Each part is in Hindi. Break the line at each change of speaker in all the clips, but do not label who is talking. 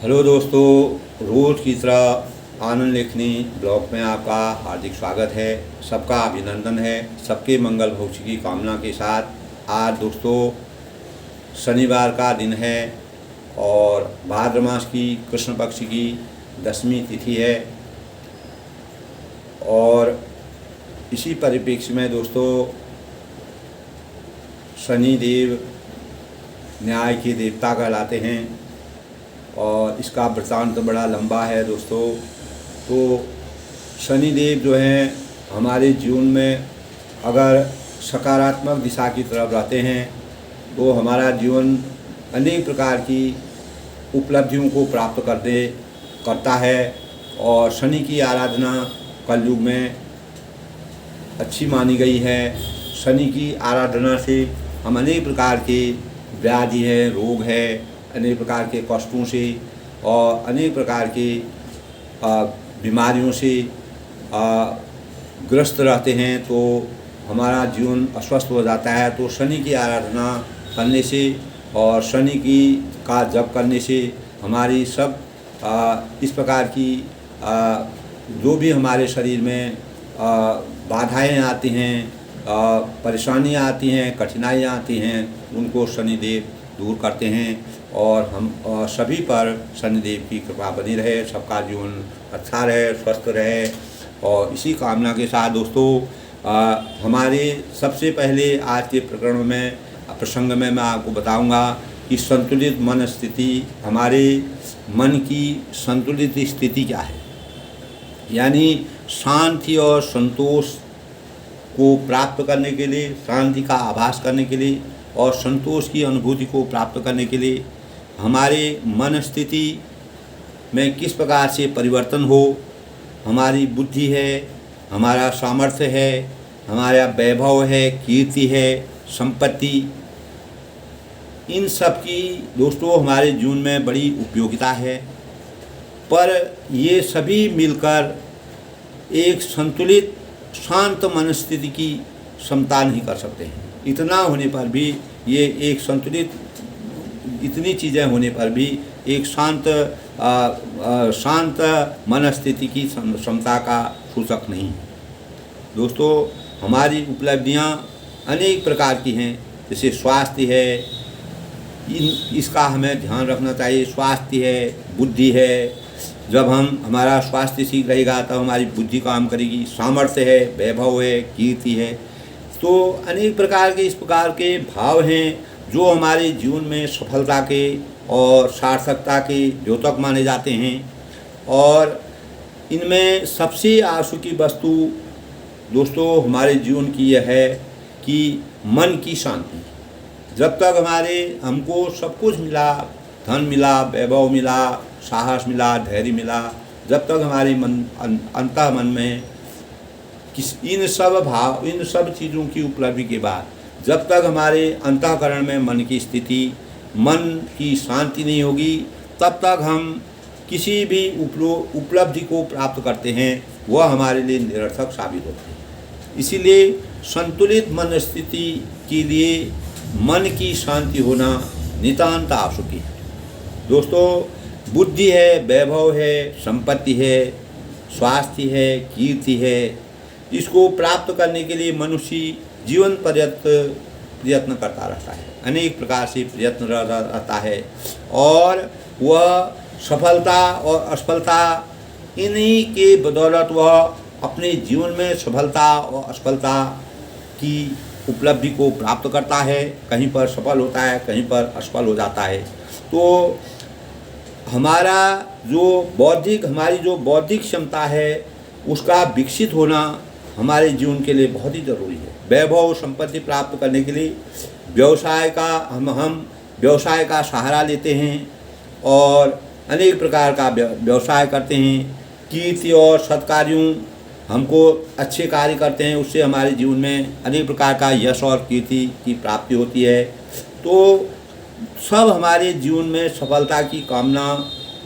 हेलो दोस्तों, रोज़ की तरह आनंद लेखनी ब्लॉग में आपका हार्दिक स्वागत है। सबका अभिनंदन है। सबके मंगल भविष्य की कामना के साथ आज दोस्तों शनिवार का दिन है और भाद्र मास की कृष्ण पक्ष की 10वीं तिथि है। और इसी परिप्रेक्ष्य में दोस्तों शनिदेव न्याय के देवता कहलाते हैं और इसका वृत्तांत तो बड़ा लंबा है दोस्तों। तो शनिदेव जो हैं हमारे जीवन में अगर सकारात्मक दिशा की तरफ रहते हैं तो हमारा जीवन अनेक प्रकार की उपलब्धियों को प्राप्त करता है। और शनि की आराधना कलयुग में अच्छी मानी गई है। शनि की आराधना से हम अनेक प्रकार के व्याधि है, रोग है, अनेक प्रकार के कष्टों से और अनेक प्रकार के बीमारियों से ग्रस्त रहते हैं तो हमारा जीवन अस्वस्थ हो जाता है। तो शनि की आराधना करने से और शनि का जप करने से हमारी सब इस प्रकार की जो भी हमारे शरीर में बाधाएं आती हैं, परेशानियां आती हैं, कठिनाइयां आती हैं, उनको शनिदेव दूर करते हैं। और हम सभी पर शनिदेव की कृपा बनी रहे, सबका जीवन अच्छा रहे, स्वस्थ रहे। और इसी कामना के साथ दोस्तों हमारे सबसे पहले आज के प्रसंग में मैं आपको बताऊंगा कि संतुलित मन स्थिति, हमारे मन की संतुलित स्थिति क्या है। यानी शांति और संतोष को प्राप्त करने के लिए, शांति का आभास करने के लिए और संतोष की अनुभूति को प्राप्त करने के लिए हमारे मन स्थिति में किस प्रकार से परिवर्तन हो, हमारी बुद्धि है, हमारा सामर्थ्य है, हमारा वैभव है, कीर्ति है, संपत्ति, इन सब की दोस्तों हमारे जीवन में बड़ी उपयोगिता है। पर ये सभी मिलकर एक संतुलित शांत मनस्थिति की क्षमता नहीं कर सकते हैं। इतना होने पर भी ये एक संतुलित, इतनी चीज़ें होने पर भी एक शांत मनस्थिति की क्षमता का सूचक नहीं है। दोस्तों हमारी उपलब्धियां अनेक प्रकार की हैं, जैसे स्वास्थ्य है, इसका हमें ध्यान रखना चाहिए। स्वास्थ्य है, बुद्धि है, जब हमारा स्वास्थ्य ठीक रहेगा तब हमारी बुद्धि काम करेगी। सामर्थ्य है, वैभव है, कीर्ति है। तो अनेक प्रकार के इस प्रकार के भाव हैं जो हमारे जीवन में सफलता के और सार्थकता के द्योतक माने जाते हैं। और इनमें सबसे आशु की वस्तु दोस्तों हमारे जीवन की यह है कि मन की शांति। जब तक हमको सब कुछ मिला, धन मिला, वैभव मिला, साहस मिला, धैर्य मिला, जब तक हमारे अंतः मन में इन सब चीज़ों की उपलब्धि के बाद जब तक हमारे अंतःकरण में मन की स्थिति, मन की शांति नहीं होगी, तब तक हम किसी भी उपलब्धि को प्राप्त करते हैं वह हमारे लिए निरर्थक साबित होते हैं। इसीलिए संतुलित मन स्थिति के लिए मन की शांति होना नितांत आवश्यक है। दोस्तों बुद्धि है, वैभव है, संपत्ति है, स्वास्थ्य है, कीर्ति है, इसको प्राप्त करने के लिए मनुष्य जीवन पर्यंत प्रयत्न करता रहता है, अनेक प्रकार से प्रयत्न रहता है। और वह सफलता और असफलता इन्हीं के बदौलत वह अपने जीवन में सफलता और असफलता की उपलब्धि को प्राप्त करता है। कहीं पर सफल होता है, कहीं पर असफल हो जाता है। तो हमारी जो बौद्धिक क्षमता है उसका विकसित होना हमारे जीवन के लिए बहुत ही ज़रूरी है। वैभव संपत्ति प्राप्त करने के लिए व्यवसाय का हम व्यवसाय का सहारा लेते हैं और अनेक प्रकार का व्यवसाय करते हैं। कीर्ति और सत्कार्यों, हमको अच्छे कार्य करते हैं, उससे हमारे जीवन में अनेक प्रकार का यश और कीर्ति की प्राप्ति होती है। तो सब हमारे जीवन में सफलता की कामना,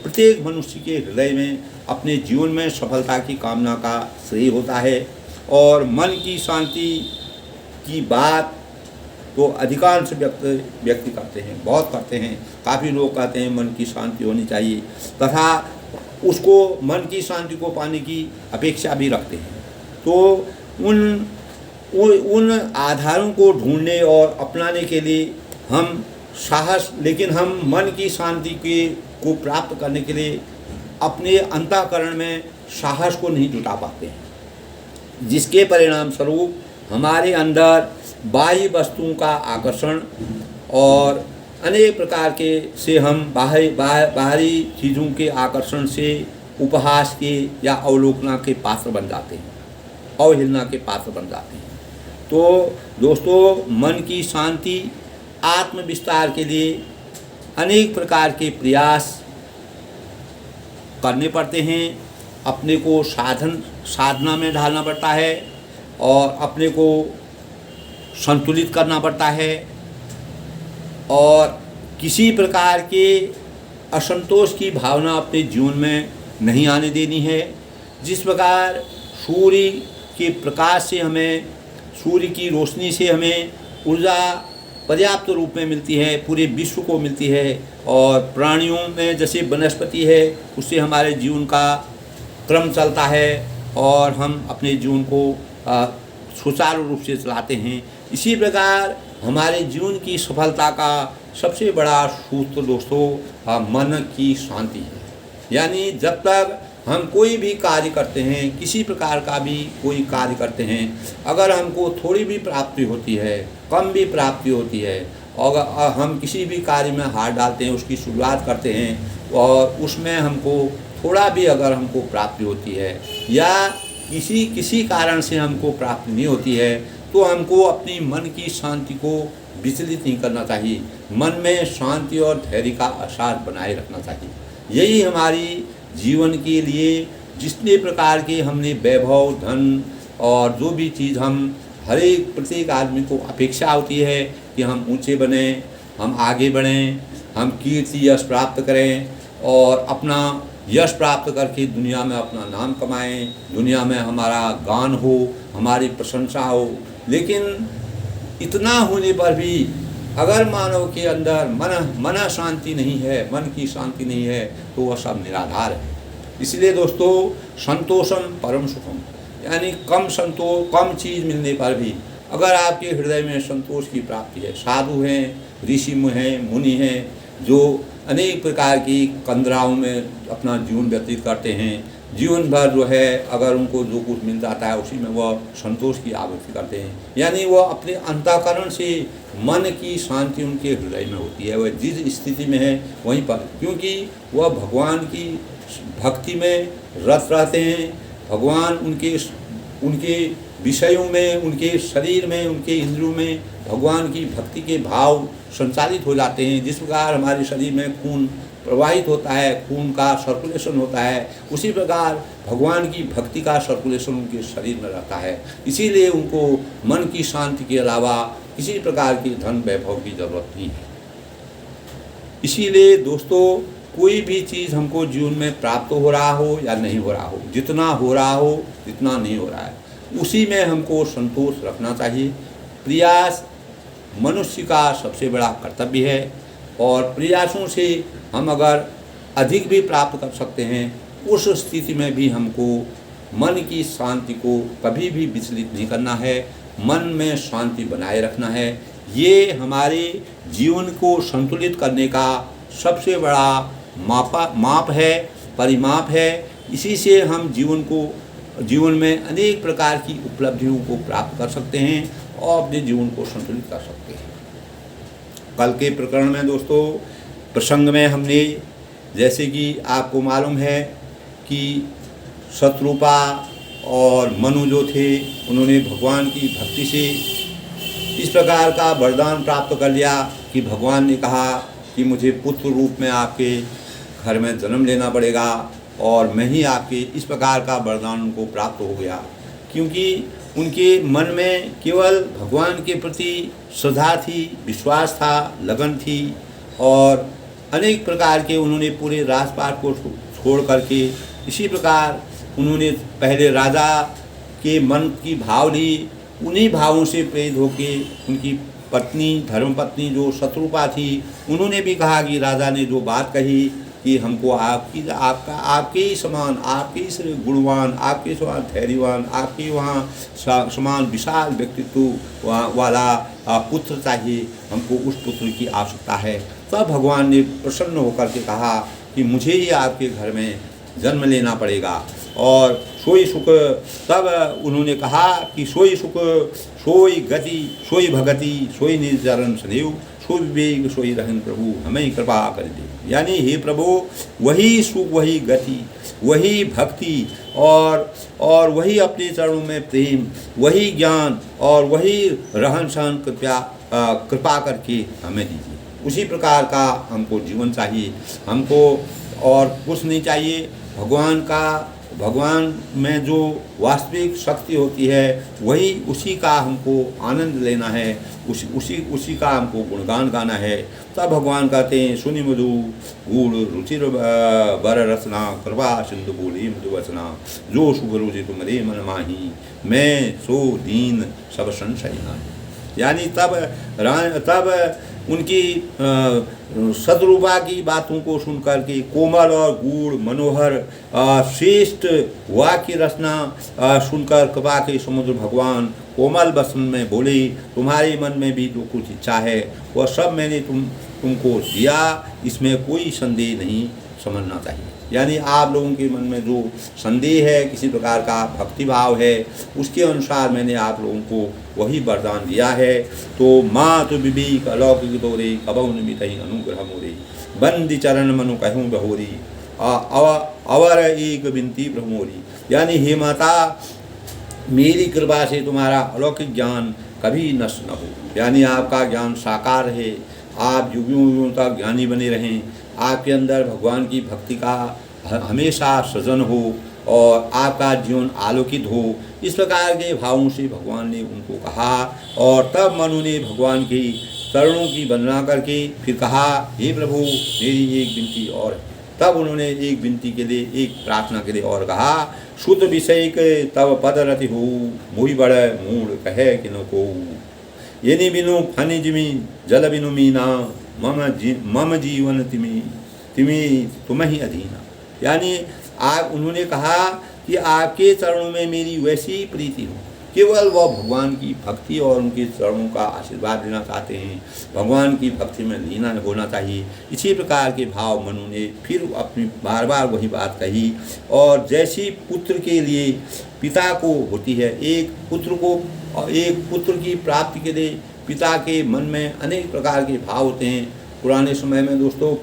प्रत्येक मनुष्य के हृदय में अपने जीवन में सफलता की कामना का श्रेय होता है। और मन की शांति की बात तो अधिकांश व्यक्ति करते हैं, बहुत करते हैं। काफ़ी लोग कहते हैं मन की शांति होनी चाहिए तथा उसको मन की शांति को पाने की अपेक्षा भी रखते हैं। तो उन आधारों को ढूंढने और अपनाने के लिए हम लेकिन हम मन की शांति को प्राप्त करने के लिए अपने अंतःकरण में साहस को नहीं जुटा पाते हैं, जिसके परिणाम स्वरूप हमारे अंदर बाह्य वस्तुओं का आकर्षण और अनेक प्रकार के से हम बाहरी चीज़ों के आकर्षण से उपहास के या अवलोकना के पात्र बन जाते हैं, अवहेलना के पात्र बन जाते हैं। तो दोस्तों, मन की शांति आत्म विस्तार के लिए अनेक प्रकार के प्रयास करने पड़ते हैं। अपने को साधना में ढालना पड़ता है और अपने को संतुलित करना पड़ता है और किसी प्रकार के असंतोष की भावना अपने जीवन में नहीं आने देनी है। जिस प्रकार सूर्य के प्रकाश से हमें, सूर्य की रोशनी से हमें ऊर्जा पर्याप्त रूप में मिलती है, पूरे विश्व को मिलती है, और प्राणियों में जैसे वनस्पति है उससे हमारे जीवन का क्रम चलता है और हम अपने जीवन को सुचारू रूप से चलाते हैं। इसी प्रकार हमारे जीवन की सफलता का सबसे बड़ा सूत्र दोस्तों मन की शांति है। यानी जब तक हम कोई भी कार्य करते हैं, किसी प्रकार का भी कोई कार्य करते हैं, अगर हमको थोड़ी भी प्राप्ति होती है, कम भी प्राप्ति होती है, और हम किसी भी कार्य में हाथ डालते हैं, उसकी शुरुआत करते हैं और उसमें हमको थोड़ा भी अगर हमको प्राप्ति होती है या किसी कारण से हमको प्राप्ति नहीं होती है, तो हमको अपनी मन की शांति को विचलित नहीं करना चाहिए। मन में शांति और धैर्य का आसार बनाए रखना चाहिए। यही हमारी जीवन के लिए जितने प्रकार के हमने वैभव, धन और जो भी चीज़ हम प्रत्येक आदमी को अपेक्षा होती है कि हम ऊंचे बने, हम आगे बढ़ें, हम कीर्ति यश प्राप्त करें और अपना यश प्राप्त करके दुनिया में अपना नाम कमाएं, दुनिया में हमारा गान हो, हमारी प्रशंसा हो। लेकिन इतना होने पर भी अगर मानव के अंदर मन शांति नहीं है, मन की शांति नहीं है, तो वह सब निराधार है। इसलिए दोस्तों, संतोषम परम सुखम, यानी कम चीज़ मिलने पर भी अगर आपके हृदय में संतोष की प्राप्ति है। साधु हैं, ऋषि हैं, मुनि हैं, जो अनेक प्रकार की कंदराओं में अपना जीवन व्यतीत करते हैं, जीवन भर जो है अगर उनको जो कुछ मिल जाता है उसी में वह संतोष की आवृत्ति करते हैं। यानी वह अपने अंतःकरण से मन की शांति उनके हृदय में होती है। वह जिस स्थिति में है वहीं पर, क्योंकि वह भगवान की भक्ति में रत रहते हैं। भगवान उनके विषयों में, उनके शरीर में, उनके इंद्रियों में भगवान की भक्ति के भाव संचालित हो जाते हैं। जिस प्रकार हमारे शरीर में खून प्रवाहित होता है, खून का सर्कुलेशन होता है, उसी प्रकार भगवान की भक्ति का सर्कुलेशन उनके शरीर में रहता है। इसीलिए उनको मन की शांति के अलावा किसी प्रकार की धन वैभव की जरूरत नहीं है। इसीलिए दोस्तों, कोई भी चीज़ हमको जीवन में प्राप्त हो रहा हो या नहीं हो रहा हो, जितना हो रहा हो, जितना नहीं हो रहा है, उसी में हमको संतोष रखना चाहिए। प्रयास मनुष्य का सबसे बड़ा कर्तव्य है और प्रयासों से हम अगर अधिक भी प्राप्त कर सकते हैं, उस स्थिति में भी हमको मन की शांति को कभी भी विचलित नहीं करना है, मन में शांति बनाए रखना है। ये हमारे जीवन को संतुलित करने का सबसे बड़ा माप है, परिमाप है। इसी से हम जीवन में अनेक प्रकार की उपलब्धियों को प्राप्त कर सकते हैं और अपने जीवन को संतुलित कर सकते हैं। कल के प्रकरण में दोस्तों, प्रसंग में हमने, जैसे कि आपको मालूम है कि शत्रुपा और मनु जो थे, उन्होंने भगवान की भक्ति से इस प्रकार का वरदान प्राप्त कर लिया कि भगवान ने कहा कि मुझे पुत्र रूप में आपके घर में जन्म लेना पड़ेगा, और मैं ही आपके, इस प्रकार का वरदान उनको प्राप्त हो गया। क्योंकि उनके मन में केवल भगवान के प्रति श्रद्धा थी, विश्वास था, लगन थी, और अनेक प्रकार के उन्होंने पूरे राजपाट को छोड़ करके इसी प्रकार उन्होंने पहले राजा के मन की भाव ली। उन्हीं भावों से प्रेरित होकर उनकी पत्नी धर्मपत्नी जो शत्रुपा थी, उन्होंने भी कहा कि राजा ने जो बात कही कि हमको आपके ही समान, आपके ही से गुणवान, आपके समान धैर्यवान, आपके वहाँ समान विशाल व्यक्तित्व वाला पुत्र चाहिए, हमको उस पुत्र की आवश्यकता है। तब भगवान ने प्रसन्न होकर के कहा कि मुझे ही आपके घर में जन्म लेना पड़ेगा। और सोई सुख, तब उन्होंने कहा कि सोई सुख, सोई गति, सोई भगति, सोई निर्जरण स्नेह, सोई विवेक, सोई रहन प्रभु, हमें कृपा कर दे। यानी हे प्रभु, वही सुख, वही गति, वही भक्ति और वही अपने चरणों में प्रेम, वही ज्ञान और वही रहन सहन कृपा करके हमें दीजिए। उसी प्रकार का हमको जीवन चाहिए, हमको और कुछ नहीं चाहिए। भगवान में जो वास्तविक शक्ति होती है, वही उसी का हमको आनंद लेना है, उसी का हमको गुणगान गाना है। तब भगवान कहते हैं, सुनि मधु गुड़ रुचिर बर रचना, कृपा सिंधु बोली मधु वचना, जो शुभ रुचि तुम्हारे मन माही, मैं सो दीन सब संशय नाही। यानी तब उनकी सदरूपा की बातों को सुनकर के कोमल और गूढ़ मनोहर श्रेष्ठ वाक्य रचना सुनकर कृपा के समुद्र भगवान कोमल वचन में बोले, तुम्हारे मन में भी जो कुछ इच्छा है वह सब मैंने तुमको दिया, इसमें कोई संदेह नहीं समझना चाहिए। यानी आप लोगों के मन में जो संदेह है, किसी प्रकार का भक्ति भाव है, उसके अनुसार मैंने आप लोगों को वही वरदान दिया है। तो माँ तो विवेक अलौकिक तोरे, कबहु निमित ही अनुग्रह मोरे, बंदी चरण मनु कहूँ बहोरी, अवर एक बिनती प्रमोरी। यानी हे माता, मेरी कृपा से तुम्हारा अलौकिक ज्ञान कभी नष्ट न हो। यानी आपका ज्ञान साकार है, आप युगों तक ज्ञानी बने रहें, आपके अंदर भगवान की भक्ति का हमेशा सृजन हो और आपका जीवन आलोकित हो। इस प्रकार के भावों से भगवान ने उनको कहा। और तब मनु ने भगवान के चरणों की वंदना करके फिर कहा, हे प्रभु, मेरी एक विनती और है। तब उन्होंने एक विनती के लिए, एक प्रार्थना के लिए और कहा, शुद्ध विषय के तब पद रति हो, मुहि बड़ मूड कहे कि न को, येनि बिनु फनि जिमी जल बिनु मीना, मम जीवन तिमी तुम ही अधीना। यानी उन्होंने कहा कि आपके चरणों में मेरी वैसी प्रीति हो, केवल वह भगवान की भक्ति और उनके चरणों का आशीर्वाद लेना चाहते हैं, भगवान की भक्ति में लीना होना चाहिए। इसी प्रकार के भाव मनु ने फिर अपनी बार बार वही बात कही। और जैसी पुत्र के लिए पिता को होती है, एक पुत्र की प्राप्ति के लिए पिता के मन में अनेक प्रकार के भाव होते हैं। पुराने समय में दोस्तों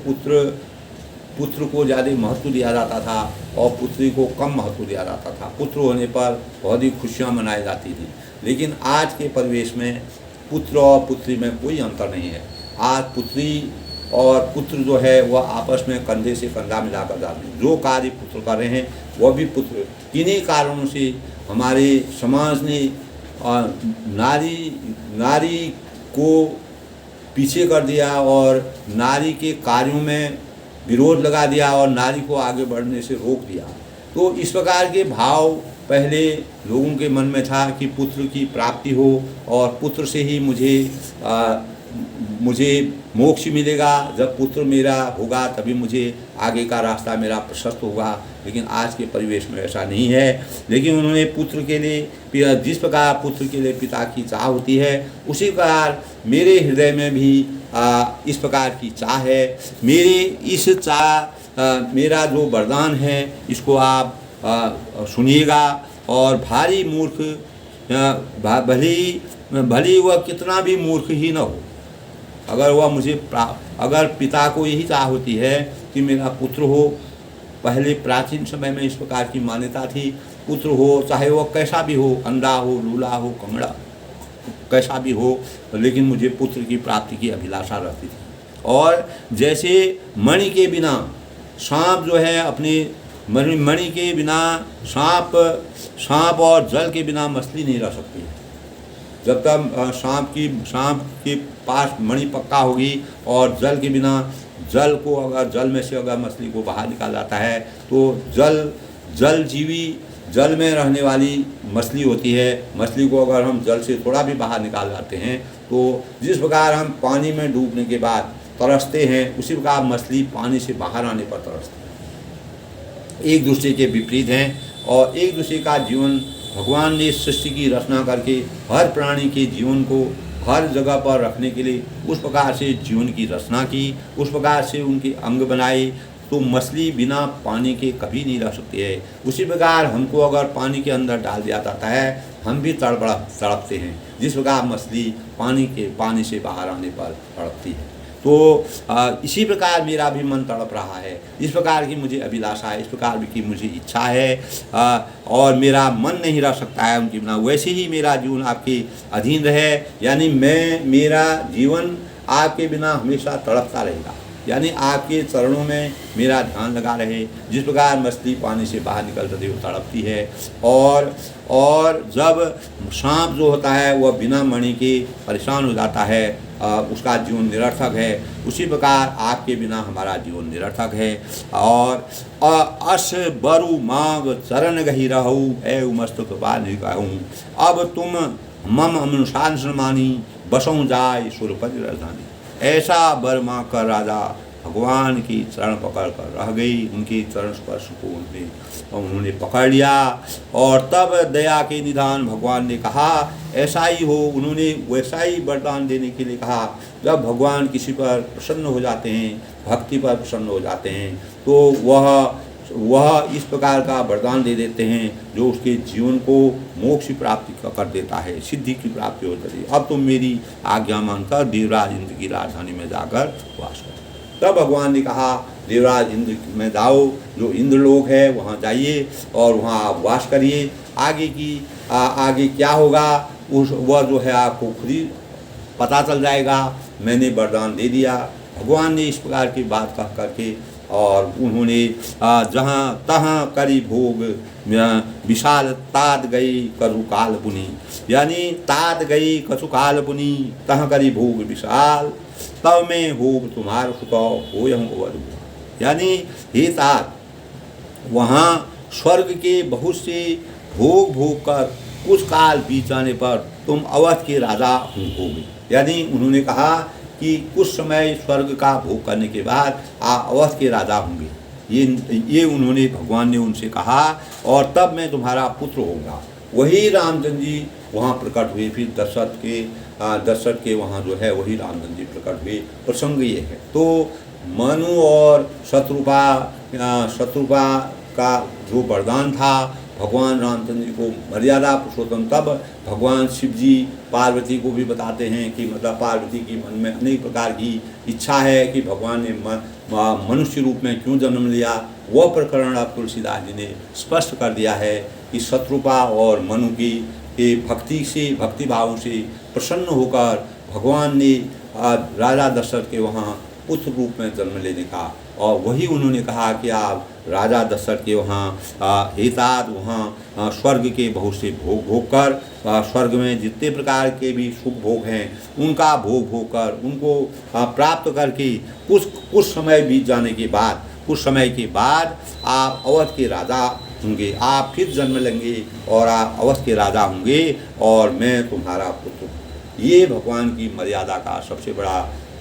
पुत्र को ज़्यादा महत्व दिया जाता था और पुत्री को कम महत्व दिया जाता था। पुत्र होने पर बहुत ही खुशियाँ मनाई जाती थी। लेकिन आज के परिवेश में पुत्र और पुत्री में कोई अंतर नहीं है। आज पुत्री और पुत्र जो है वह आपस में कंधे से कंधा मिलाकर जाते हैं। जो कार्य पुत्र कर रहे हैं वह भी पुत्र। किन्हीं कारणों से हमारे समाज ने नारी को पीछे कर दिया और नारी के कार्यों में विरोध लगा दिया और नारी को आगे बढ़ने से रोक दिया। तो इस प्रकार के भाव पहले लोगों के मन में था कि पुत्र की प्राप्ति हो और पुत्र से ही मुझे मोक्ष मिलेगा। जब पुत्र मेरा होगा तभी मुझे आगे का रास्ता मेरा प्रशस्त होगा। लेकिन आज के परिवेश में ऐसा नहीं है। लेकिन उन्होंने पुत्र के लिए, जिस प्रकार पुत्र के लिए पिता की चाह होती है, उसी प्रकार मेरे हृदय में भी इस प्रकार की चाह है। मेरा जो वरदान है इसको आप सुनिएगा। और भारी मूर्ख भली वह कितना भी मूर्ख ही न हो, अगर पिता को यही चाह होती है कि मेरा पुत्र हो। पहले प्राचीन समय में इस प्रकार की मान्यता थी, पुत्र हो चाहे वह कैसा भी हो, अंधा हो, लूला हो, कंगड़ा, कैसा भी हो, लेकिन मुझे पुत्र की प्राप्ति की अभिलाषा रहती थी। और जैसे मणि के बिना सांप जो है, अपने मणि के बिना सांप और जल के बिना मछली नहीं रह सकती। जब तक सांप के पास मणि पक्का होगी और जल के बिना, जल में से अगर मछली को बाहर निकाला जाता है तो जल जीवी जल में रहने वाली मछली होती है, मछली को अगर हम जल से थोड़ा भी बाहर निकाल लाते हैं तो जिस प्रकार हम पानी में डूबने के बाद तरसते हैं, उसी प्रकार मछली पानी से बाहर आने पर तरसती है। एक दूसरे के विपरीत हैं और एक दूसरे का जीवन भगवान ने सृष्टि की रचना करके हर प्राणी के जीवन को हर जगह पर रखने के लिए उस प्रकार से जीवन की रचना की, उस प्रकार से उनके अंग बनाए। तो मछली बिना पानी के कभी नहीं रह सकती है। उसी प्रकार हमको अगर पानी के अंदर डाल दिया जाता है, हम भी तड़पते हैं, जिस प्रकार मछली पानी से बाहर आने पर तड़पती है। तो इसी प्रकार मेरा भी मन तड़प रहा है, इस प्रकार की मुझे अभिलाषा है, इस प्रकार की मुझे इच्छा है और मेरा मन नहीं रह सकता है उनके बिना। वैसे ही मेरा जीवन आपके अधीन रहे, यानी मेरा जीवन आपके बिना हमेशा तड़पता रहेगा, यानी आपके चरणों में मेरा ध्यान लगा रहे। जिस प्रकार मछली पानी से बाहर निकल करके वो तड़पती है और जब सांप जो होता है वह बिना मणि के परेशान हो जाता है, उसका जीवन निरर्थक है, उसी प्रकार आपके बिना हमारा जीवन निरर्थक है। और अस बरु मांग चरण गही रहूँ ए मस्तक बांध कहूँ, अब तुम मम अनुशासन मानी बसों जाय सुरपति राजधानी। ऐसा बर माँ कर राजा भगवान की चरण पकड़ कर रह गई, उनके चरण स्पर्श को उन्होंने पकड़ लिया। और तब दया के निधान भगवान ने कहा ऐसा ही हो, उन्होंने वैसा ही वरदान देने के लिए कहा। जब भगवान किसी पर प्रसन्न हो जाते हैं, भक्ति पर प्रसन्न हो जाते हैं, तो वह इस प्रकार का वरदान दे देते हैं जो उसके जीवन को मोक्ष की प्राप्ति कर देता है, सिद्धि की प्राप्ति हो जाती है। अब तुम मेरी आज्ञा मानकर देवराज इंद्र की राजधानी में जाकर वास करो। तब भगवान ने कहा देवराज इंद्र में जाओ, जो इंद्रलोक है वहाँ जाइए और वहाँ आप वास करिए। आगे क्या होगा वह जो है आपको खुद ही पता चल जाएगा। मैंने वरदान दे दिया। भगवान ने इस प्रकार की बात कह करके और उन्होंने जहाँ तहाँ करी भोग विशाल तात गई करु काल पुनी, यानी तात गई कछु काल पुनी तहाँ करी भोग विशाल, तब में होग तुम्हार सुताओ हो यम अवध। यानी हे तात, वहाँ स्वर्ग के बहुत से भोग कर कुछ काल बीत जाने पर तुम अवध के राजा होगे। यानी उन्होंने कहा कि कुछ समय स्वर्ग का भोग करने के बाद आप अवध के राजा होंगे, ये उन्होंने भगवान ने उनसे कहा, और तब मैं तुम्हारा पुत्र होऊंगा। वही रामचंद्र जी वहाँ प्रकट हुए। फिर दशरथ के वहाँ जो है वही रामचंद्र जी प्रकट हुए। प्रसंग ये है। तो मनु और शत्रुपा का जो वरदान था, भगवान रामचंद्र जी को मर्यादा पुरुषोत्तम, तब भगवान शिव जी पार्वती को भी बताते हैं कि मतलब पार्वती की मन में अनेक प्रकार की इच्छा है कि भगवान ने मनुष्य रूप में क्यों जन्म लिया। वह प्रकरण अब तुलसीदास जी ने स्पष्ट कर दिया है कि शत्रुपा और मनु की भक्ति भाव से प्रसन्न होकर भगवान ने राजा दशरथ के वहाँ पुत्र रूप में जन्म लेने का, और वही उन्होंने कहा कि आप राजा दशरथ के वहाँ हेतात वहाँ स्वर्ग के बहुत से भोग कर स्वर्ग में जितने प्रकार के भी सुख भोग हैं उनका भोग होकर उनको प्राप्त करके कुछ समय बीत जाने के बाद, कुछ समय के बाद आप अवध के राजा होंगे। आप फिर जन्म लेंगे और आप अवध के राजा होंगे और मैं तुम्हारा पुत्र। ये भगवान की मर्यादा का सबसे बड़ा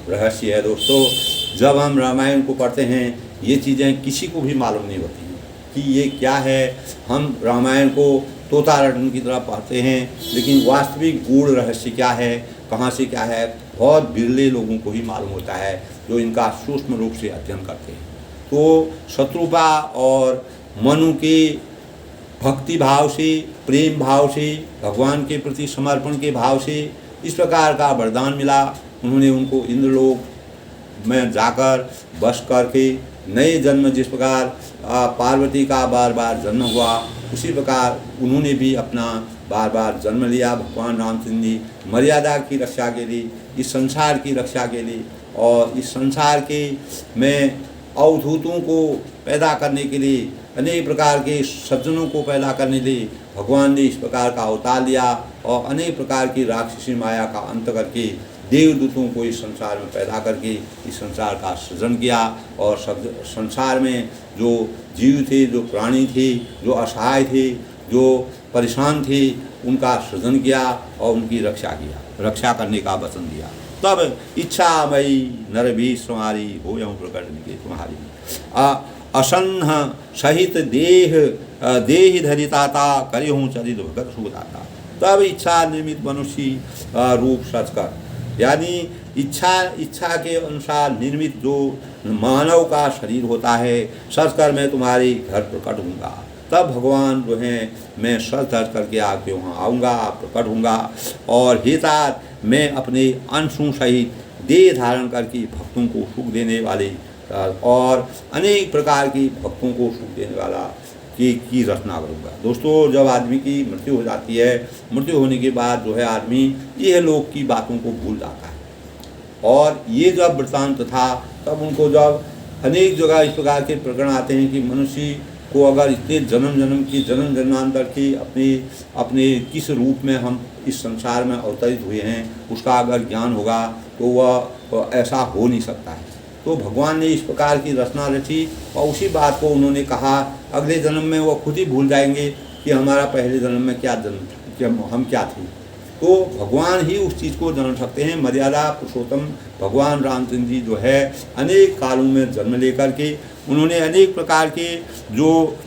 रहस्य है। दोस्तों, जब हम रामायण को पढ़ते हैं ये चीज़ें किसी को भी मालूम नहीं होती हैं कि ये क्या है। हम रामायण को तोता रटन की तरह पढ़ते हैं, लेकिन वास्तविक गूढ़ रहस्य क्या है, कहाँ से क्या है, बहुत बिरले लोगों को ही मालूम होता है जो इनका सूक्ष्म रूप से अध्ययन करते हैं। तो शत्रुपा और मनु के भक्ति भाव से, प्रेम भाव से, भगवान के प्रति समर्पण के भाव से इस प्रकार का वरदान मिला। उन्होंने उनको इंद्रलोक में जाकर बस करके नए जन्म, जिस प्रकार पार्वती का बार बार जन्म हुआ, उसी प्रकार उन्होंने भी अपना बार बार जन्म लिया। भगवान रामचंद्र जी मर्यादा की रक्षा के लिए, इस संसार की रक्षा के लिए और इस संसार के में अवधूतों को पैदा करने के लिए, अनेक प्रकार के सज्जनों को पैदा करने के लिए भगवान ने इस प्रकार का अवतार लिया और अनेक प्रकार की राक्षसी माया का अंत करके देवदूतों को इस संसार में पैदा करके इस संसार का सृजन किया। और संसार में जो जीव थे, जो प्राणी थे, जो असहाय थे, जो परेशान थे उनका सृजन किया और उनकी रक्षा करने का वचन दिया। तब इच्छा मई नर भी तुम्हारी हो जाऊँ प्रकट निके तुम्हारी असन्न सहित देह धरिताता करे हूँ चरित भगत सुगताता। तब इच्छा निर्मित मनुष्य रूप सच कर, यानी इच्छा के अनुसार निर्मित जो मानव का शरीर होता है, सच कर मैं तुम्हारे घर प्रकट होऊंगा। तब भगवान जो हैं मैं सच धर करके आपके वहाँ आऊँगा, प्रकट होऊंगा और हितात मैं अपने अंशों सहित देह धारण करके भक्तों को सुख देने वाले और अनेक प्रकार की भक्तों को सुख देने वाला की रचना करूँगा। दोस्तों, जब आदमी की मृत्यु हो जाती है, मृत्यु होने के बाद जो है आदमी यह लोक की बातों को भूल जाता है। और ये जब वृत्तांत था तब उनको जब अनेक जगह इस प्रकार के प्रकरण आते हैं कि मनुष्य को अगर इतने जन्म जन्मांतर की अपने किस रूप में हम इस संसार में अवतरित हुए हैं उसका अगर ज्ञान होगा तो वह ऐसा हो नहीं सकता है। तो भगवान ने इस प्रकार की रचना रची और उसी बात को उन्होंने कहा। अगले जन्म में वो खुद ही भूल जाएंगे कि हमारा पहले जन्म में क्या जन्म हम क्या थे। तो भगवान ही उस चीज़ को जान सकते हैं। मर्यादा पुरुषोत्तम भगवान रामचंद्र जी जो है अनेक कालों में जन्म लेकर के उन्होंने अनेक प्रकार के जो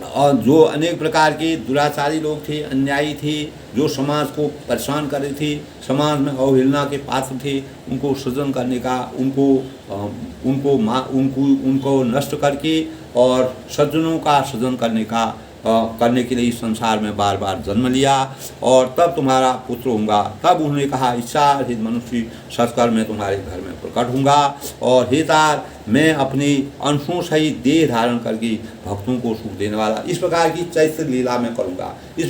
अनेक प्रकार के दुराचारी लोग थे, अन्यायी थे, जो समाज को परेशान कर रहे थे, समाज में अवहेलना के पात्र थे, उनको सृजन करने का उनको नष्ट करके और सज्जनों का सृजन करने के लिए इस संसार में बार बार जन्म लिया और तब तुम्हारा पुत्र होऊंगा। तब उन्होंने कहा इच्छा रहित मनुष्य सत्कर मैं तुम्हारे घर में प्रकट होऊंगा और हेतार मैं अपने अंशों सहित देह धारण करके भक्तों को सुख देने वाला इस प्रकार की चैत्र लीला में करूँगा। इस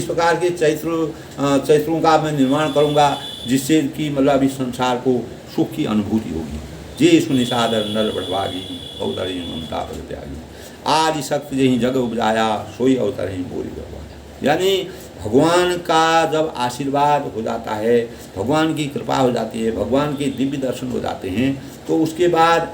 प्रकार के चैत्रों का मैं निर्माण करूँगा जिससे कि मतलब इस संसार को सुख की अनुभूति होगी। जे सुनिसादर नर बढ़वागी अवतरी ममता पद त्यागी आदि शक्ति यही जग उपजाया सोई अवतर ही बोरी भगवान। यानी भगवान का जब आशीर्वाद हो जाता है, भगवान की कृपा हो जाती है, भगवान के दिव्य दर्शन हो जाते हैं तो उसके बाद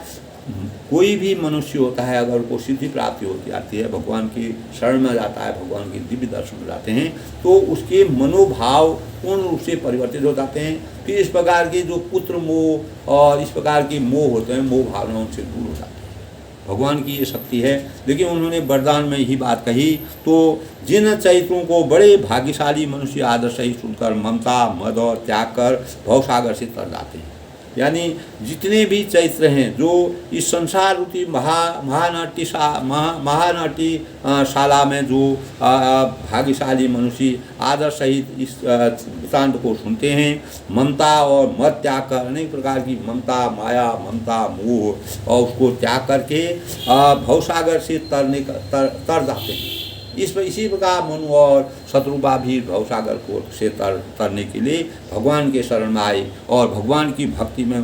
कोई भी मनुष्य होता है अगर को सिद्धि प्राप्ति होती आती है, भगवान की शरण में जाता है, भगवान के दिव्य दर्शन हो जाते हैं तो उसके मनोभाव पूर्ण रूप से परिवर्तित हो जाते हैं। फिर इस प्रकार के जो पुत्र मोह और इस प्रकार के मोह होते हैं, मोह भावनाओं से दूर हो जाते हैं। भगवान की ये शक्ति है। लेकिन उन्होंने वरदान में यही बात कही तो जिन चैत्रों को बड़े भाग्यशाली मनुष्य आदर सही सुनकर ममता मद और त्याग कर भवसागर से तर जाते हैं। यानी जितने भी चैत्र हैं जो इस संसार रूपी महानाट्यशाला में जो भाग्यशाली मनुष्य आदर सहित इस वृत्तांत को सुनते हैं, ममता और मद त्याग कर अनेक प्रकार की ममता माया ममता मोह और उसको त्याग करके भवसागर से तर जाते हैं। इसी प्रकार मनु और शत्रुपा भी भवसागर को से तरने के लिए भगवान के शरण में आए और भगवान की भक्ति में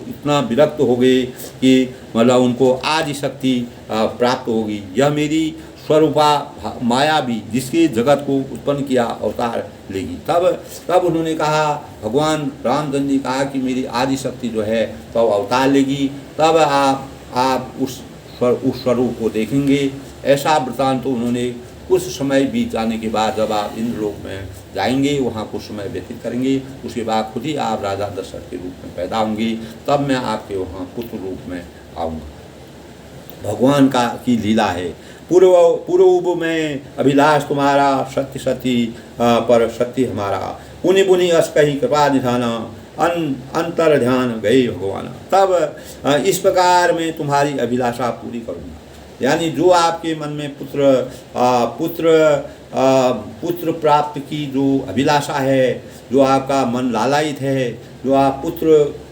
इतना विरक्त हो गए कि मतलब उनको आदि शक्ति प्राप्त होगी। यह मेरी स्वरूपा माया भी जिसके जगत को उत्पन्न किया अवतार लेगी। तब उन्होंने कहा, भगवान रामचंद्र जी कहा कि मेरी आदि शक्ति जो है तो अवतार लेगी, तब आप उस स्वरूप को देखेंगे। ऐसा वृत्तांत तो उन्होंने कुछ समय बीत जाने के बाद जब आप इंद्रलोक में जाएंगे, वहाँ कुछ समय व्यतीत करेंगे, उसके बाद खुद ही आप राजा दशरथ के रूप में पैदा होंगे, तब मैं आपके वहाँ पुत्र रूप में आऊँगा। भगवान की लीला है। पूर्व में अभिलाष तुम्हारा सत्य सती पर सत्य हमारा पुनि पुनि अस कही कृपा निधाना अंतर ध्यान गए भगवान। तब इस प्रकार मैं तुम्हारी अभिलाषा पूरी करूँगा। यानी जो आपके मन में पुत्र प्राप्त की जो अभिलाषा है, जो आपका मन लालायित है, जो आप पुत्र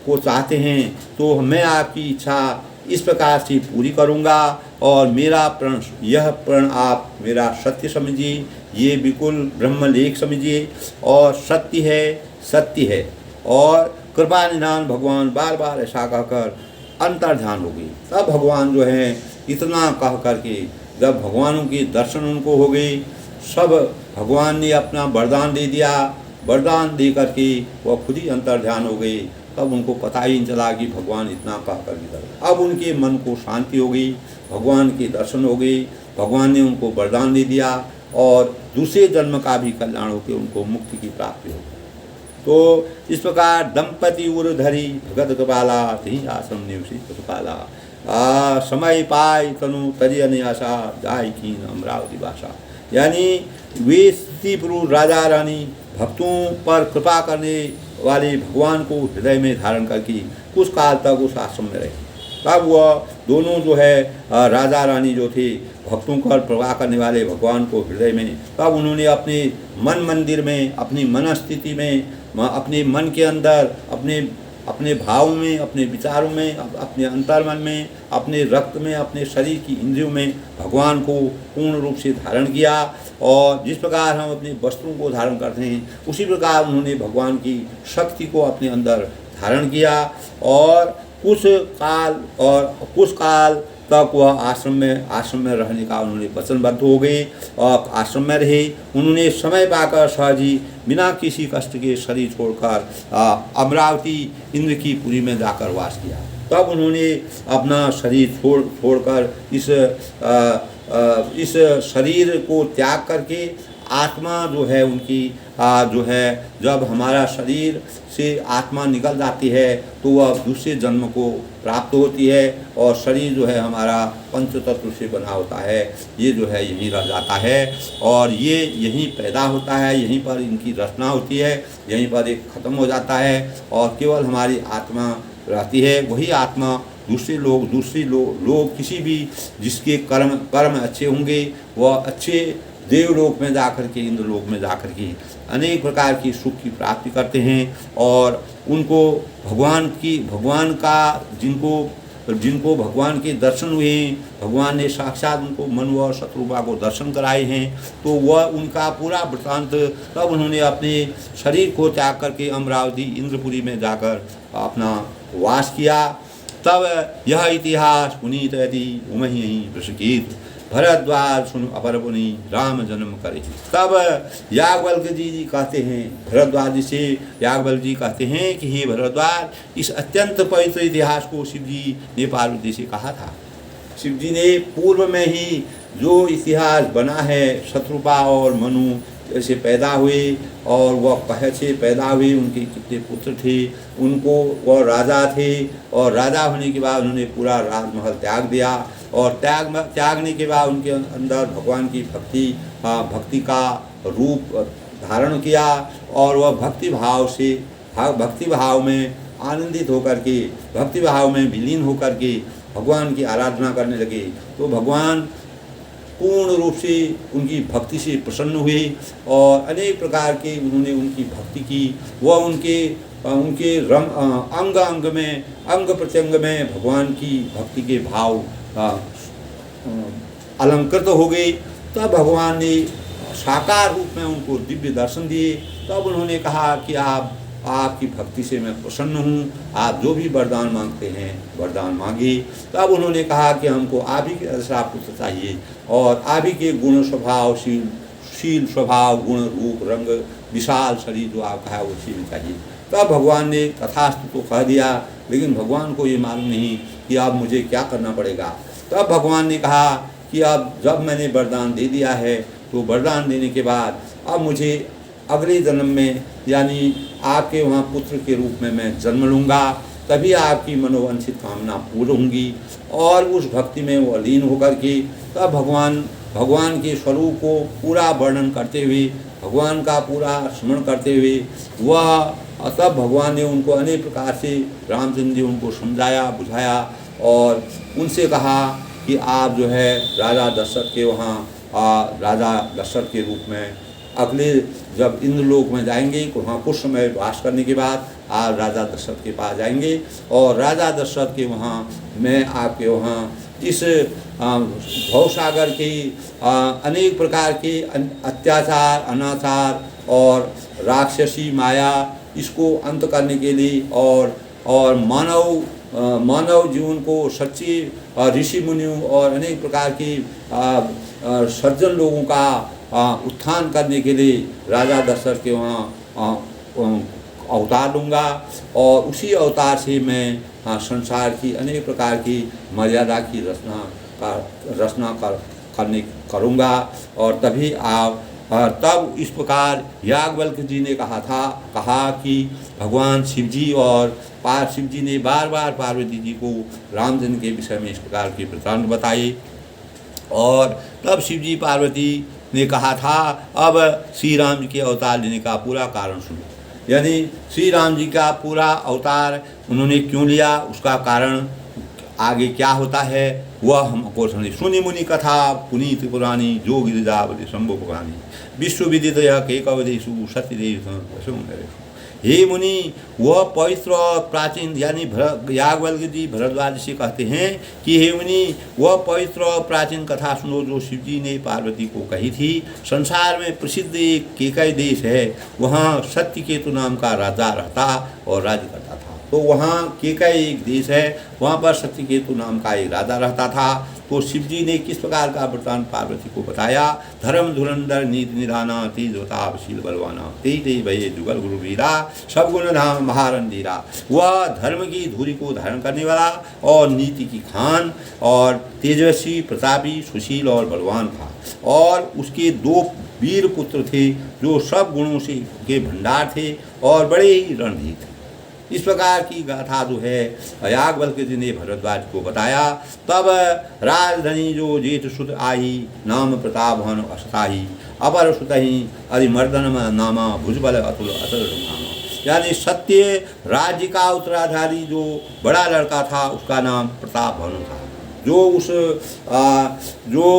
को चाहते हैं, तो मैं आपकी इच्छा इस प्रकार से पूरी करूँगा। और मेरा प्रण आप मेरा सत्य समझिए, ये बिल्कुल ब्रह्मलेख समझिए और सत्य है। और कृपा निधान भगवान बार बार ऐसा कहकर अंतर ध्यान हो गई। तब भगवान जो है इतना कह करके जब भगवानों के दर्शन उनको हो गए, सब भगवान ने अपना वरदान दे दिया। वरदान दे करके वह खुद ही अंतर ध्यान हो गए। तब उनको पता ही नहीं चला कि भगवान इतना कह कर इधर। अब उनके मन को शांति हो गई, भगवान के दर्शन हो गए। भगवान ने उनको वरदान दे दिया और दूसरे जन्म का भी कल्याण होकर उनको मुक्ति की प्राप्ति हो। तो इस प्रकार दंपति उर धरी भगत कृपाला ती आश्रम निवसी पशुपाला समय पाय तनु तरी अन्यासा जाय की अमरावती भाषा। यानी वे स्त्री पुरुष राजा रानी भक्तों पर कृपा करने वाले भगवान को हृदय में धारण करके कुछ काल तक उस आश्रम में रहे। तब वह दोनों जो है राजा रानी जो थे भक्तों पर कृपा करने वाले भगवान को हृदय में, तब उन्होंने अपने मन मंदिर में, अपनी मन स्थिति में, अपने मन के अंदर, अपने भाव में, अपने विचारों में, अपने अंतर्मन में, अपने रक्त में, अपने शरीर की इंद्रियों में भगवान को पूर्ण रूप से धारण किया। और जिस प्रकार हम अपने वस्त्रों को धारण करते हैं उसी प्रकार उन्होंने भगवान की शक्ति को अपने अंदर धारण किया। और कुछ काल तक वह आश्रम में रहने का उन्होंने वचनबद्ध हो गए और आश्रम में रहे। उन्होंने समय पाकर सहजी बिना किसी कष्ट के शरीर छोड़कर अमरावती इंद्र की पुरी में जाकर वास किया। तब उन्होंने अपना शरीर छोड़कर इस शरीर को त्याग करके आत्मा जो है उनकी जो है, जब हमारा शरीर से आत्मा निकल जाती है तो वह दूसरे जन्म को प्राप्त होती है और शरीर जो है हमारा पंच तत्व से बना होता है, ये जो है यहीं रह जाता है और ये यहीं पैदा होता है, यहीं पर इनकी रचना होती है, यहीं पर एक ख़त्म हो जाता है और केवल हमारी आत्मा रहती है। वही आत्मा दूसरे लोग किसी भी जिसके कर्म अच्छे होंगे वह अच्छे देवलोक में जाकर के, इंद्रलोक में जाकर के अनेक प्रकार की सुख की प्राप्ति करते हैं और उनको जिनको भगवान के दर्शन हुए, भगवान ने साक्षात उनको मनु और शत्रुपा को दर्शन कराए हैं, तो वह उनका पूरा वृत्तांत तब उन्होंने अपने शरीर को त्याग करके अमरावती इंद्रपुरी में जाकर अपना वास किया। तब यह इतिहास पुनीत यदि उमहि प्रसिद्ध भरद्वाज सुन अपर पुनि राम जन्म करे। तब याज्ञवल्क्य जी कहते हैं, भरद्वाज जी से याज्ञवल्क्य जी कहते हैं कि हे भरद्वाज, इस अत्यंत पवित्र इतिहास को शिव जी ने पार्वती से कहा था। शिव जी ने पूर्व में ही जो इतिहास बना है, शत्रुपा और मनु ऐसे पैदा हुए और वह कह से पैदा हुए, उनके कितने पुत्र थे, उनको वह राजा थे और राजा होने के बाद उन्होंने पूरा राजमहल त्याग दिया और त्यागने के बाद उनके अंदर भगवान की भक्ति का रूप धारण किया और वह भक्ति भाव में आनंदित होकर के, भक्ति भाव में विलीन होकर के भगवान की आराधना करने लगे। तो भगवान पूर्ण रूप से उनकी भक्ति से प्रसन्न हुए और अनेक प्रकार के उन्होंने उनकी भक्ति की। वह उनके अंग में, अंग प्रत्यंग में भगवान की भक्ति के भाव अलंकृत हो गए। तब भगवान ने साकार रूप में उनको दिव्य दर्शन दिए। तब उन्होंने कहा कि आपकी भक्ति से मैं प्रसन्न हूँ, आप जो भी वरदान मांगते हैं वरदान मांगिए। तब उन्होंने कहा कि हमको आप ही के ऐसा पुत्र चाहिए और आप ही के गुण स्वभाव, शील स्वभाव, गुण रूप रंग विशाल शरीर जो आपका है वो शील चाहिए। तब भगवान ने तथास्तु तो कह दिया, लेकिन भगवान को ये मालूम नहीं कि अब मुझे क्या करना पड़ेगा। तब भगवान ने कहा कि अब जब मैंने वरदान दे दिया है तो वरदान देने के बाद अब मुझे अगले जन्म में यानी आपके वहाँ पुत्र के रूप में मैं जन्म लूँगा, तभी आपकी मनोवांछित कामना पूर्ण होंगी। और उस भक्ति में वो लीन होकर के तब भगवान के स्वरूप को पूरा वर्णन करते हुए, भगवान का पूरा स्मरण करते हुए तब भगवान ने उनको अनेक प्रकार से, रामचंद्र जी उनको समझाया बुझाया और उनसे कहा कि आप जो है राजा दशरथ के वहाँ राजा दशरथ के रूप में अगले जब इंद्रलोक में जाएंगे तो वहाँ कुछ समय वास करने के बाद आप राजा दशरथ के पास जाएंगे और राजा दशरथ के वहाँ मैं आपके वहाँ इस भवसागर के अनेक प्रकार के अत्याचार, अनाचार और राक्षसी माया इसको अंत करने के लिए और मानव जीवन को सच्ची ऋषि मुनियों और अनेक प्रकार की सज्जन लोगों का उत्थान करने के लिए राजा दशरथ के वहाँ अवतार लूँगा और उसी अवतार से मैं संसार की अनेक प्रकार की मर्यादा की रचना करूँगा और तभी आप। और तब इस प्रकार याज्ञवल्क्य जी ने कहा कि भगवान शिव जी और शिव जी ने बार बार पार्वती जी को रामचंद्र के विषय में इस प्रकार के वृत्तांत बताए। और तब शिव जी पार्वती ने कहा था अब श्री राम जी के अवतार लेने का पूरा कारण सुनो। यानी श्री राम जी का पूरा अवतार उन्होंने क्यों लिया, उसका कारण आगे क्या होता है वह हमको समझे। सुनि मुनि कथा पुनीत पुराणी जो गिरिजावली शंभु पुराणी विश्व विदित केकवदेशु सत्यदेव। हे मुनि, वह पवित्र और प्राचीन, यानी याज्ञवल्क्य जी भरद्वाज से कहते हैं कि हे मुनि, वह पवित्र और प्राचीन कथा सुनो जो शिव जी ने पार्वती को कही थी। संसार में प्रसिद्ध एक केकय देश है, वहाँ सत्यकेतु नाम का राजा रहता और राज्य करता था। तो वहाँ केकय एक देश है, वहाँ पर सत्यकेतु नाम का एक राजा रहता था। तो शिव जी ने किस प्रकार का वृत्तांत पार्वती को बताया। धर्म धुरंधर नीति निधाना तेज शील बलवाना तेज भये जुगल गुरु वीरा सब गुण धाम महारंधीरा। वह धर्म की धुरी को धारण करने वाला और नीति की खान और तेजस्वी प्रतापी सुशील और बलवान था। और उसके 2 वीर पुत्र थे जो सब गुणों से के भंडार थे और बड़े ही रणधीर थे। इस प्रकार की गाथा जो है याज्ञवल्क्य जी ने भरद्वाज को बताया। तब राजधनी जो जेठ सुत आई नाम प्रताप भानु अष्टाही अपर सुतहि अरिमर्दन नामा भुजबल अतुल अतल नामा। यानी सत्य राज्य का उत्तराधारी जो बड़ा लड़का था उसका नाम प्रताप भानु था। जो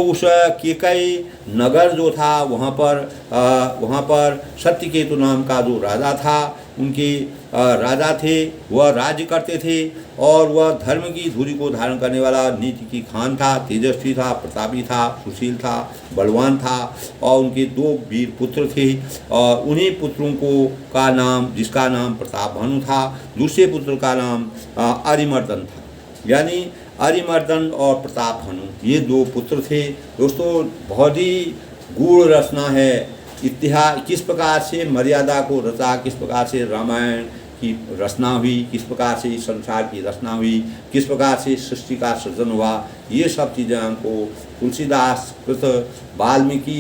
उस केकय नगर जो था वहाँ पर सत्यकेतु नाम का जो राजा था, उनके राजा थे, वह राज्य करते थे और वह धर्म की धुरी को धारण करने वाला नीति की खान था, तेजस्वी था, प्रतापी था, सुशील था, बलवान था। और उनके 2 वीर पुत्र थे और उन्हीं पुत्रों का नाम, जिसका नाम प्रताप भानु था, दूसरे पुत्र का नाम अरिमर्दन था। यानी अरिमर्दन और प्रताप भानु ये 2 पुत्र थे। दोस्तों, बहुत ही गूढ़ रचना है इतिहास, किस प्रकार से मर्यादा को रचा, किस प्रकार से रामायण की रचना हुई, किस प्रकार से इस संसार की रचना हुई, किस प्रकार से सृष्टि का सृजन हुआ, ये सब चीज़ें हमको तुलसीदास कृत वाल्मीकि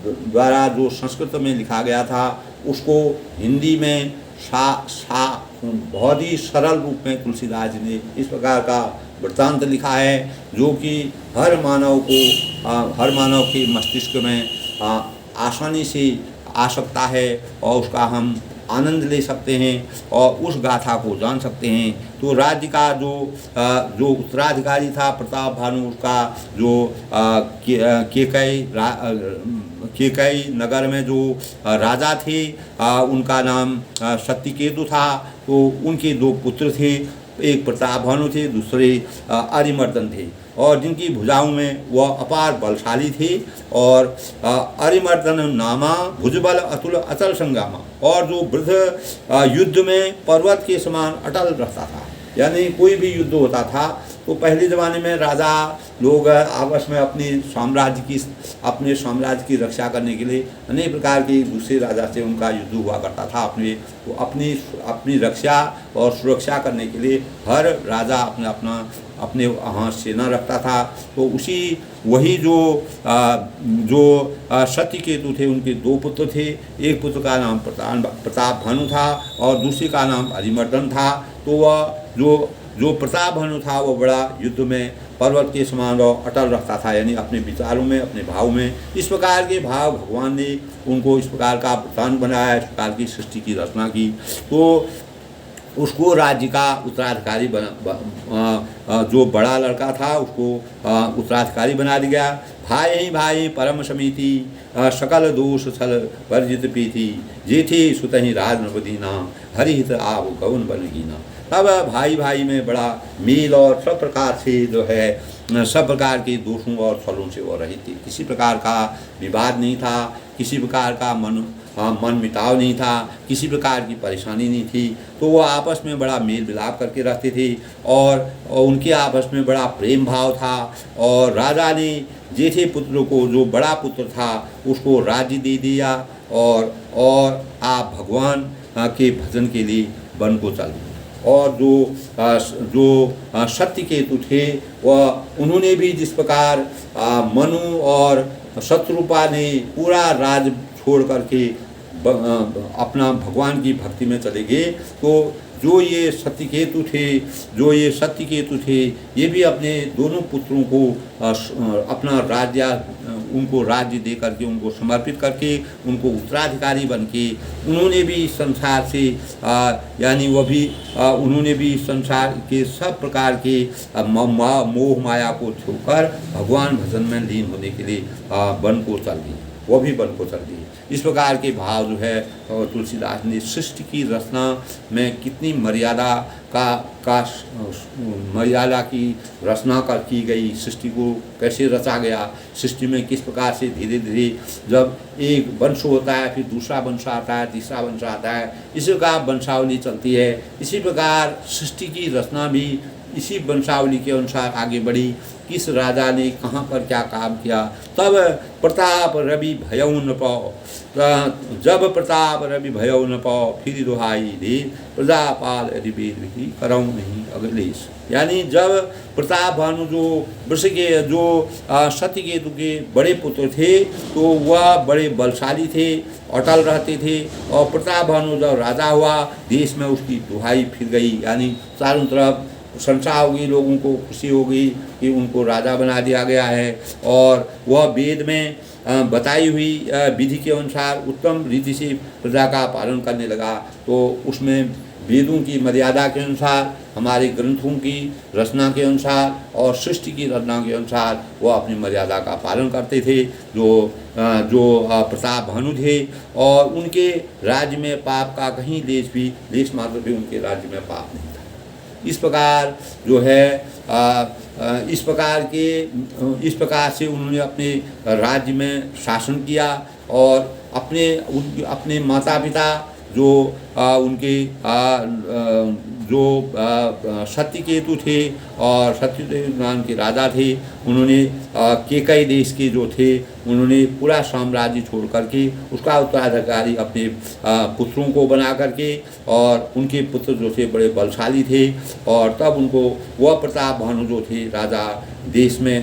द्वारा जो संस्कृत में लिखा गया था उसको हिंदी में बहुत ही सरल रूप में तुलसीदास जी ने इस प्रकार का वृत्तांत लिखा है जो कि हर मानव के मस्तिष्क में आसानी से आ सकता है और उसका हम आनंद ले सकते हैं और उस गाथा को जान सकते हैं। तो राज्य का जो उत्तराधिकारी था प्रताप भानु, उसका जो केकय नगर में जो राजा थे उनका नाम सत्यकेतु था। तो उनके 2 पुत्र थे, एक प्रताप भानु थे, दूसरे अरिमर्दन थे और जिनकी भुजाओं में वह अपार बलशाली थे। और अरिमर्दन नामा भुजबल अतुल अचल संगामा, और जो वृद्ध युद्ध में पर्वत के समान अटल रहता था। यानी कोई भी युद्ध होता था तो पहले ज़माने में राजा लोग आपस में अपने साम्राज्य की रक्षा करने के लिए अनेक प्रकार के दूसरे राजा से उनका युद्ध हुआ करता था। अपनी रक्षा और सुरक्षा करने के लिए हर राजा अपने वहाँ सेना रखता था। तो वही जो सत्यकेतु थे उनके 2 पुत्र थे, एक पुत्र का नाम प्रताप भानु था और दूसरे का नाम अरिमर्दन था। तो वह जो प्रताप भानु था वो बड़ा युद्ध में पर्वत के समान और अटल रहता था, यानी अपने विचारों में, अपने भाव में। इस प्रकार के भाव भगवान ने उनको इस प्रकार का वृत्तांत बनाया, इस प्रकार की सृष्टि की रचना की। तो उसको राज्य का उत्तराधिकारी जो बड़ा लड़का था उसको उत्तराधिकारी बना दिया। भाई ही भाई परम समिति सकल दोष छल वर्जित प्रीति जेठे सुत ही राज नवदीना हरिहित आव गौन बनगीना। तब भाई में बड़ा मेल और सब प्रकार से जो है सब प्रकार के दोषों और छलों से वो रहित थी। किसी प्रकार का विवाद नहीं था, किसी प्रकार का मन मिटाव नहीं था, किसी प्रकार की परेशानी नहीं थी। तो वो आपस में बड़ा मेल मिलाप करके रहते थे और उनके आपस में बड़ा प्रेम भाव था। और राजा ने जेठे पुत्र को, जो बड़ा पुत्र था, उसको राज्य दे दिया और आप भगवान के भजन के लिए वन को चल दिए। और जो सत्यकेतु थे वह उन्होंने भी जिस प्रकार मनु और शत्रुपा ने पूरा राज छोड़ करके अपना भगवान की भक्ति में चले गए, तो जो ये सत्यकेतु थे ये भी अपने दोनों पुत्रों को अपना उनको राज्य दे करके, उनको समर्पित करके, उनको उत्तराधिकारी बन के उन्होंने भी संसार से यानी वह भी उन्होंने भी संसार के सब प्रकार के मोह माया को छोड़कर भगवान भजन में लीन होने के लिए वन को चल दिए, वह भी वन को चल दिए। इस प्रकार के भाव जो है तुलसीदास ने सृष्टि की रचना में कितनी मर्यादा मर्यादा की रचना की गई, सृष्टि को कैसे रचा गया, सृष्टि में किस प्रकार से धीरे धीरे जब एक वंश होता है फिर दूसरा वंश आता है, तीसरा वंश आता है, इसी प्रकार वंशावली चलती है। इसी प्रकार सृष्टि की रचना भी इसी वंशावली के अनुसार आगे बढ़ी, किस राजा ने कहाँ पर क्या काम किया। तब प्रताप रवि भयउ न पाओ, जब प्रताप रवि भयउ न पाओ, फिर दुहाई दे प्रजापाल यदि वेद विधि करऊँ नहीं अगलेश। यानी जब प्रताप भानु जो वृष के जो सत्यकेतु के बड़े पुत्र थे तो वह बड़े बलशाली थे, अटल रहते थे, और प्रताप भानु जब राजा हुआ देश में उसकी दुहाई फिर गई, यानी चारों तरफ प्रशंसा होगी, लोगों को खुशी होगी कि उनको राजा बना दिया गया है, और वह वेद में बताई हुई विधि के अनुसार उत्तम रीति से प्रजा का पालन करने लगा। तो उसमें वेदों की मर्यादा के अनुसार, हमारे ग्रंथों की रचना के अनुसार और सृष्टि की रचना के अनुसार वह अपनी मर्यादा का पालन करते थे। जो प्रताप भानु थे, और उनके राज्य में पाप का कहीं लेश मात्र भी उनके राज्य में पाप नहीं था। इस प्रकार जो है इस प्रकार से उन्होंने अपने राज्य में शासन किया, और अपने माता पिता जो उनके जो सत्यकेतु थे और सत्यकेतु नाम के राजा थे, उन्होंने केकई देश के जो थे उन्होंने पूरा साम्राज्य छोड़ करके उसका उत्तराधिकारी अपने पुत्रों को बना करके, और उनके पुत्र जो थे बड़े बलशाली थे, और तब उनको वह प्रताप भानु जो थे राजा देश में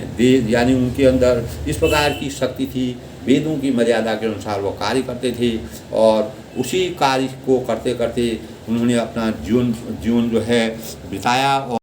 यानी उनके अंदर इस प्रकार की शक्ति थी, वेदों की मर्यादा के अनुसार वो कार्य करते थे, और उसी कार्य को करते करते उन्होंने अपना जीवन जो है बिताया।